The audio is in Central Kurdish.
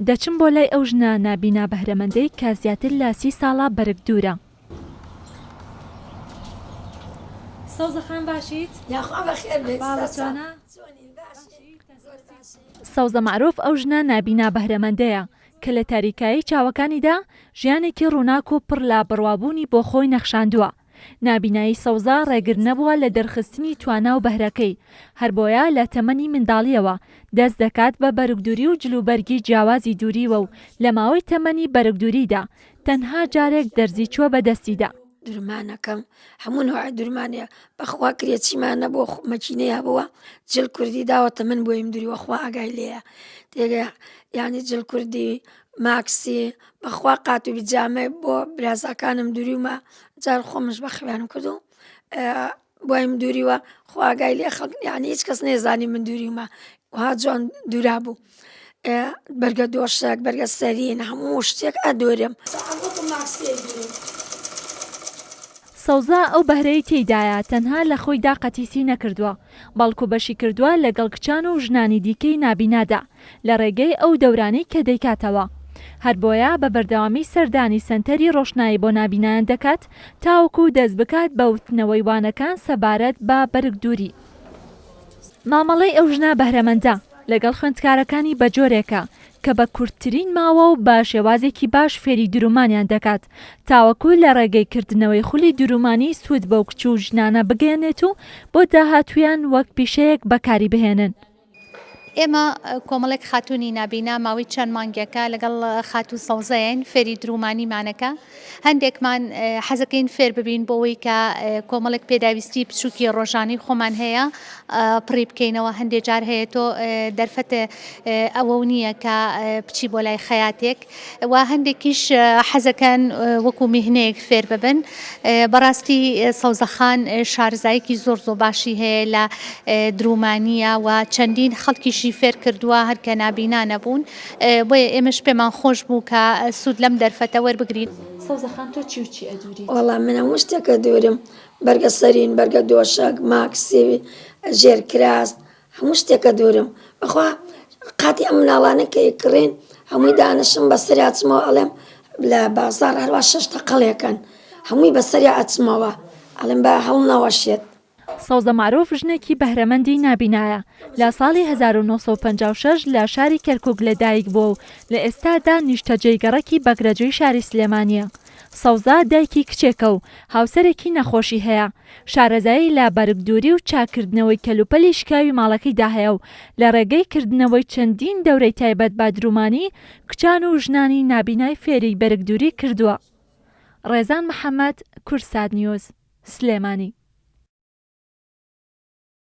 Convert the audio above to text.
دەچم بۆ لای ئەو ژنە نابینا بەهرەمەندەی کە زیاتر لە 30 ساڵە بەرگ دوورە. سەوزەخان باشیت؟ یاخوا بەخێر بێت. باڵەچۆنە؟ سەوزە معروف ئەو ژنە نابینا بەهرەمەندەیە کە لە تاریکایی چاوەکانیدا ژیانێکی ڕووناک و پڕ لە بڕوابوونی بۆ خۆی نەخشاندووە. نابینایی سەوزە ڕێگر نەبووە لە دەرخستنی توانا و بەهرەکەی، هەر بۆیە لە تەمەنی منداڵیەوە دەست دەکات بە بەرگدووری و جلوبەرگی جیاوازی دووریوە و لە ماوەی تەمەنی بەرگدووریدا تەنها جارێک دەرزی چووە بەدەستیدا. درمانەکەم هەموو نوع درمانەیە بەخوا کرێچیمانە بۆ مەکینەیە بووە جل کوردی داوەتە من بۆ ئیم دووری وەخوا ئاگای لێیە تێگە یعنی جل کوردی ماکسی بەخوا قات و بیجامە بۆ برازەکانم دووریمە جار خۆمش بە خوێنم کردو بۆ ئیم دووریوە خوا ئاگای لێ خەڵک یعنی هیچ کەس نێزانی من دووریمە وها جوان دوورا بوو بەرگە دۆشک بەرگە سەرین هەموو شتێک ئەدۆرم. سەوزە ئەو بەهرەی تێیدایە تەنها لە خۆیدا قەتیسی نەکردووە، بەڵکو بەشی کردووە لەگەڵ کچان و ژنانی دیکەی نابینادا لە ڕێگەی ئەو دەورانەی کە دەیکاتەوە. هەر بۆیە بە بەردەوامی سەردانی سەنتەری ڕۆشنایی بۆ نابینایان دەکات تاوەکو دەست بکات بە وتنەوەی وانەکان سەبارەت بە بەرگدووری. مامەڵەی ئەو ژنە بەهرەمەندە لەگەڵ خوێندکارەکانی بەجۆرێکە کە بە کورتترین ماوە و بە شێوازێکی باش فێری درومانیان دەکات تاوەکو لە ڕێگەی کردنەوەی خولی درومانی سوود بەو کچ و ژنانە بگەێنێت و بۆ داهاتویان وەک پیشەیەک بەکاری بهێنن. ئێمە کۆمەڵێک خاتوونی نابینا ماوەی چەند مانگێکە لەگەڵ خاتوو سەوزەیەن فێری درومانیمانەکە هەندێکمان حەزەکەین فێر ببین بۆەوەی کە کۆمەڵێک پێداویستی بچووکی ڕۆژانی خۆمان هەیە پڕی بکەینەوە هەندێک جار هەیە تۆ دەرفەتە ئەوە نییە کە بچی بۆ لای خەیاتێک و هەندێکیش حەزەکەن وەکو میهنەیەک فێر ببن. بەڕاستی سەوزەخان شارزایەکی زۆر باشی هەیە لە درومانیە و چەندین خەڵکیشی فێر کردووە هەر کە نابینا نەبوون بۆیە ئێمەش پێمان خۆش بوو کە سوود لەم دەرفەتە وەربگرین. سەوزەخان تۆ چی و چی ئەدووری؟ وەڵام من هەموو شتێکە دوورم بەرگە سەرین بەرگە دۆشک ماکسی ژێرکراست هەموو شتێکە دوورم بەخوا قاتی ئەم مناڵانە کە ئیکڕین هەمووی دانشم بەسەری ئەچمەوە ئەڵێم لە بازار هەروە 6 تەقەڵێکن هەمووی بەسەری ئەچمەوە ئەڵێم بە هەڵ نەوەشێت. سەوزە معروف ژنێکی بەهرەمەندی نابینایە لە ساڵی 1956 لە شاری کەرکوک لەدایک بووە و لە ئێستادا نیشتە جێگەڕێکی بەگرەجۆی شاری سلێمانیە. سەوزە دایکی کچێکە و هاوسەرێکی نەخۆشی هەیە. شارەزایی لە بەرگدووری و چاکردنەوەی کەلوپەلی شکاوی ماڵەکەیدا هەیە و لە ڕێگەی کردنەوەی چەندین دەورەی تایبەت بە درومانی کچان و ژنانی نابینای فێری بەرگدووری کردووە. ڕێزان محەممەد، کورسات نیوز، سلێمانی.